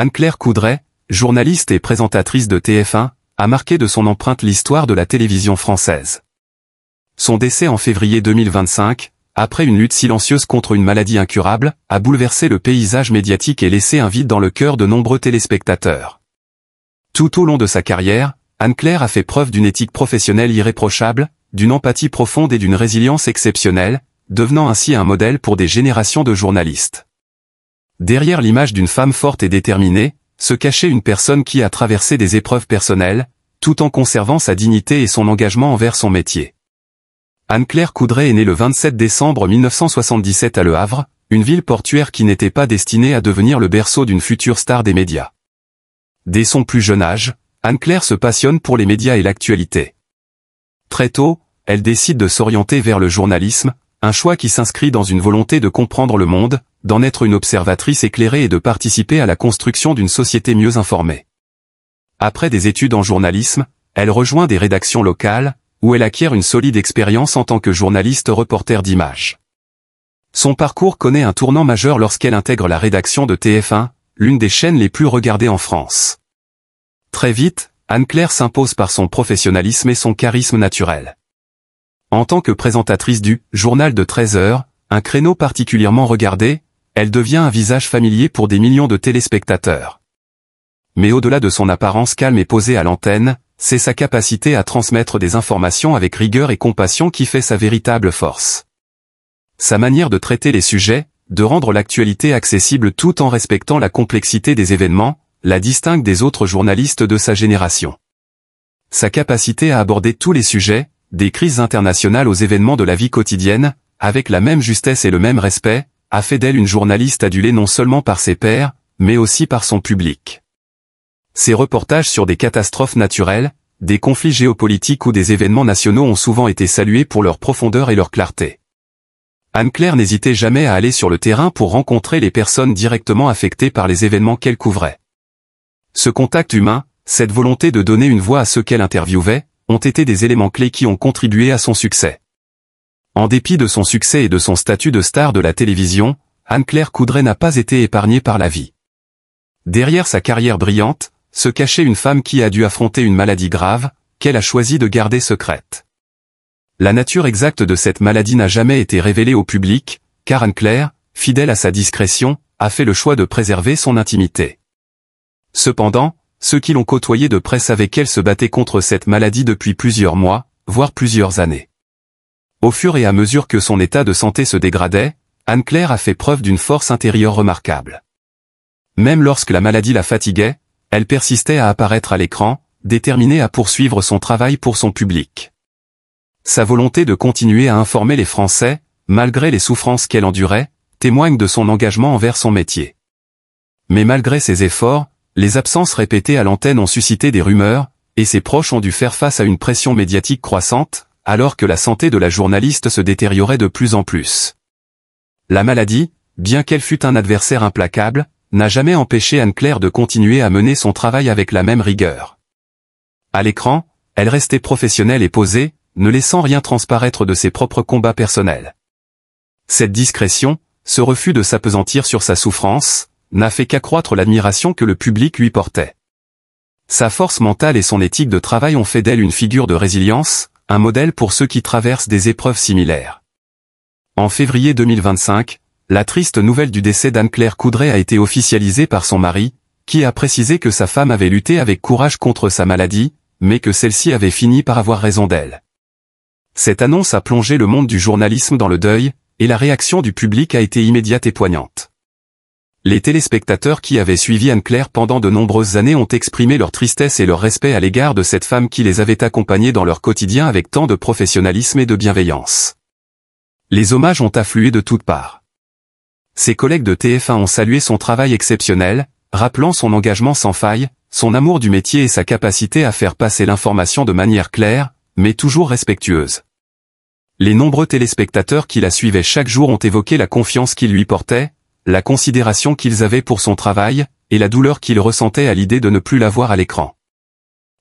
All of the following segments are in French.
Anne-Claire Coudray, journaliste et présentatrice de TF1, a marqué de son empreinte l'histoire de la télévision française. Son décès en février 2025, après une lutte silencieuse contre une maladie incurable, a bouleversé le paysage médiatique et laissé un vide dans le cœur de nombreux téléspectateurs. Tout au long de sa carrière, Anne-Claire a fait preuve d'une éthique professionnelle irréprochable, d'une empathie profonde et d'une résilience exceptionnelle, devenant ainsi un modèle pour des générations de journalistes. Derrière l'image d'une femme forte et déterminée, se cachait une personne qui a traversé des épreuves personnelles, tout en conservant sa dignité et son engagement envers son métier. Anne-Claire Coudray est née le 27 décembre 1977 à Le Havre, une ville portuaire qui n'était pas destinée à devenir le berceau d'une future star des médias. Dès son plus jeune âge, Anne-Claire se passionne pour les médias et l'actualité. Très tôt, elle décide de s'orienter vers le journalisme, un choix qui s'inscrit dans une volonté de comprendre le monde, d'en être une observatrice éclairée et de participer à la construction d'une société mieux informée. Après des études en journalisme, elle rejoint des rédactions locales, où elle acquiert une solide expérience en tant que journaliste reporter d'images. Son parcours connaît un tournant majeur lorsqu'elle intègre la rédaction de TF1, l'une des chaînes les plus regardées en France. Très vite, Anne-Claire s'impose par son professionnalisme et son charisme naturel. En tant que présentatrice du « Journal de 13 heures », un créneau particulièrement regardé, elle devient un visage familier pour des millions de téléspectateurs. Mais au-delà de son apparence calme et posée à l'antenne, c'est sa capacité à transmettre des informations avec rigueur et compassion qui fait sa véritable force. Sa manière de traiter les sujets, de rendre l'actualité accessible tout en respectant la complexité des événements, la distingue des autres journalistes de sa génération. Sa capacité à aborder tous les sujets, des crises internationales aux événements de la vie quotidienne, avec la même justesse et le même respect, a fait d'elle une journaliste adulée non seulement par ses pairs, mais aussi par son public. Ses reportages sur des catastrophes naturelles, des conflits géopolitiques ou des événements nationaux ont souvent été salués pour leur profondeur et leur clarté. Anne-Claire n'hésitait jamais à aller sur le terrain pour rencontrer les personnes directement affectées par les événements qu'elle couvrait. Ce contact humain, cette volonté de donner une voix à ceux qu'elle interviewait, ont été des éléments clés qui ont contribué à son succès. En dépit de son succès et de son statut de star de la télévision, Anne-Claire Coudray n'a pas été épargnée par la vie. Derrière sa carrière brillante, se cachait une femme qui a dû affronter une maladie grave, qu'elle a choisi de garder secrète. La nature exacte de cette maladie n'a jamais été révélée au public, car Anne-Claire, fidèle à sa discrétion, a fait le choix de préserver son intimité. Cependant, ceux qui l'ont côtoyée de près savaient qu'elle se battait contre cette maladie depuis plusieurs mois, voire plusieurs années. Au fur et à mesure que son état de santé se dégradait, Anne-Claire a fait preuve d'une force intérieure remarquable. Même lorsque la maladie la fatiguait, elle persistait à apparaître à l'écran, déterminée à poursuivre son travail pour son public. Sa volonté de continuer à informer les Français, malgré les souffrances qu'elle endurait, témoigne de son engagement envers son métier. Mais malgré ses efforts, les absences répétées à l'antenne ont suscité des rumeurs, et ses proches ont dû faire face à une pression médiatique croissante, alors que la santé de la journaliste se détériorait de plus en plus. La maladie, bien qu'elle fût un adversaire implacable, n'a jamais empêché Anne-Claire de continuer à mener son travail avec la même rigueur. À l'écran, elle restait professionnelle et posée, ne laissant rien transparaître de ses propres combats personnels. Cette discrétion, ce refus de s'appesantir sur sa souffrance, n'a fait qu'accroître l'admiration que le public lui portait. Sa force mentale et son éthique de travail ont fait d'elle une figure de résilience, un modèle pour ceux qui traversent des épreuves similaires. En février 2025, la triste nouvelle du décès d'Anne-Claire Coudray a été officialisée par son mari, qui a précisé que sa femme avait lutté avec courage contre sa maladie, mais que celle-ci avait fini par avoir raison d'elle. Cette annonce a plongé le monde du journalisme dans le deuil, et la réaction du public a été immédiate et poignante. Les téléspectateurs qui avaient suivi Anne-Claire pendant de nombreuses années ont exprimé leur tristesse et leur respect à l'égard de cette femme qui les avait accompagnés dans leur quotidien avec tant de professionnalisme et de bienveillance. Les hommages ont afflué de toutes parts. Ses collègues de TF1 ont salué son travail exceptionnel, rappelant son engagement sans faille, son amour du métier et sa capacité à faire passer l'information de manière claire, mais toujours respectueuse. Les nombreux téléspectateurs qui la suivaient chaque jour ont évoqué la confiance qu'ils lui portaient, la considération qu'ils avaient pour son travail, et la douleur qu'ils ressentaient à l'idée de ne plus la voir à l'écran.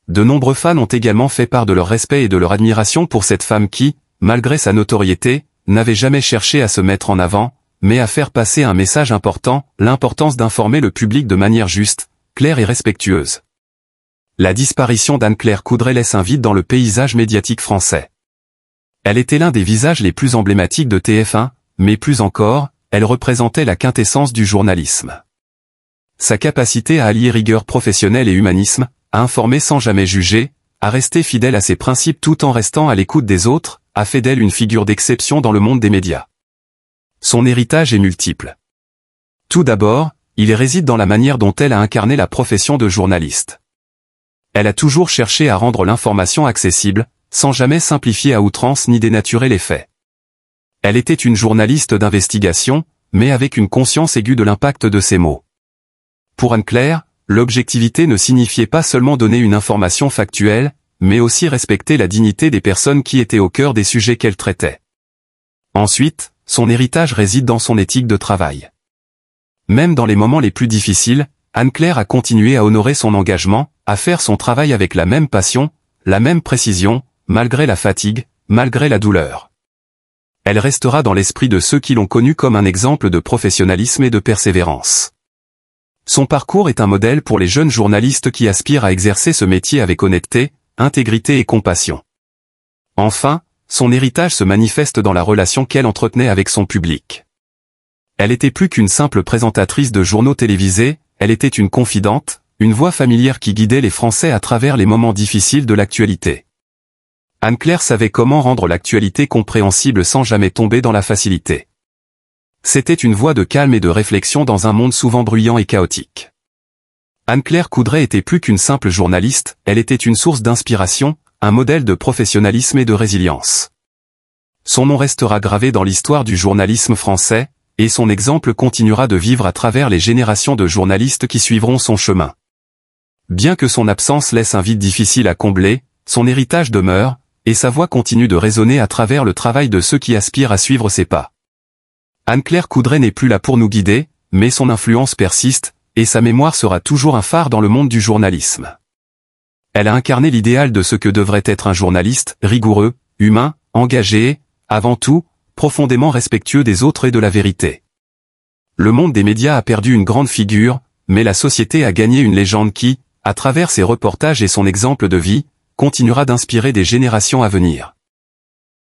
De nombreux fans ont également fait part de leur respect et de leur admiration pour cette femme qui, malgré sa notoriété, n'avait jamais cherché à se mettre en avant, mais à faire passer un message important, l'importance d'informer le public de manière juste, claire et respectueuse. La disparition d'Anne-Claire Coudray laisse un vide dans le paysage médiatique français. Elle était l'un des visages les plus emblématiques de TF1, mais plus encore, elle représentait la quintessence du journalisme. Sa capacité à allier rigueur professionnelle et humanisme, à informer sans jamais juger, à rester fidèle à ses principes tout en restant à l'écoute des autres, a fait d'elle une figure d'exception dans le monde des médias. Son héritage est multiple. Tout d'abord, il réside dans la manière dont elle a incarné la profession de journaliste. Elle a toujours cherché à rendre l'information accessible, sans jamais simplifier à outrance ni dénaturer les faits. Elle était une journaliste d'investigation, mais avec une conscience aiguë de l'impact de ses mots. Pour Anne-Claire, l'objectivité ne signifiait pas seulement donner une information factuelle, mais aussi respecter la dignité des personnes qui étaient au cœur des sujets qu'elle traitait. Ensuite, son héritage réside dans son éthique de travail. Même dans les moments les plus difficiles, Anne-Claire a continué à honorer son engagement, à faire son travail avec la même passion, la même précision, malgré la fatigue, malgré la douleur. Elle restera dans l'esprit de ceux qui l'ont connue comme un exemple de professionnalisme et de persévérance. Son parcours est un modèle pour les jeunes journalistes qui aspirent à exercer ce métier avec honnêteté, intégrité et compassion. Enfin, son héritage se manifeste dans la relation qu'elle entretenait avec son public. Elle était plus qu'une simple présentatrice de journaux télévisés, elle était une confidente, une voix familière qui guidait les Français à travers les moments difficiles de l'actualité. Anne-Claire savait comment rendre l'actualité compréhensible sans jamais tomber dans la facilité. C'était une voix de calme et de réflexion dans un monde souvent bruyant et chaotique. Anne-Claire Coudray était plus qu'une simple journaliste, elle était une source d'inspiration, un modèle de professionnalisme et de résilience. Son nom restera gravé dans l'histoire du journalisme français, et son exemple continuera de vivre à travers les générations de journalistes qui suivront son chemin. Bien que son absence laisse un vide difficile à combler, son héritage demeure, et sa voix continue de résonner à travers le travail de ceux qui aspirent à suivre ses pas. Anne-Claire Coudray n'est plus là pour nous guider, mais son influence persiste, et sa mémoire sera toujours un phare dans le monde du journalisme. Elle a incarné l'idéal de ce que devrait être un journaliste, rigoureux, humain, engagé et, avant tout, profondément respectueux des autres et de la vérité. Le monde des médias a perdu une grande figure, mais la société a gagné une légende qui, à travers ses reportages et son exemple de vie, continuera d'inspirer des générations à venir.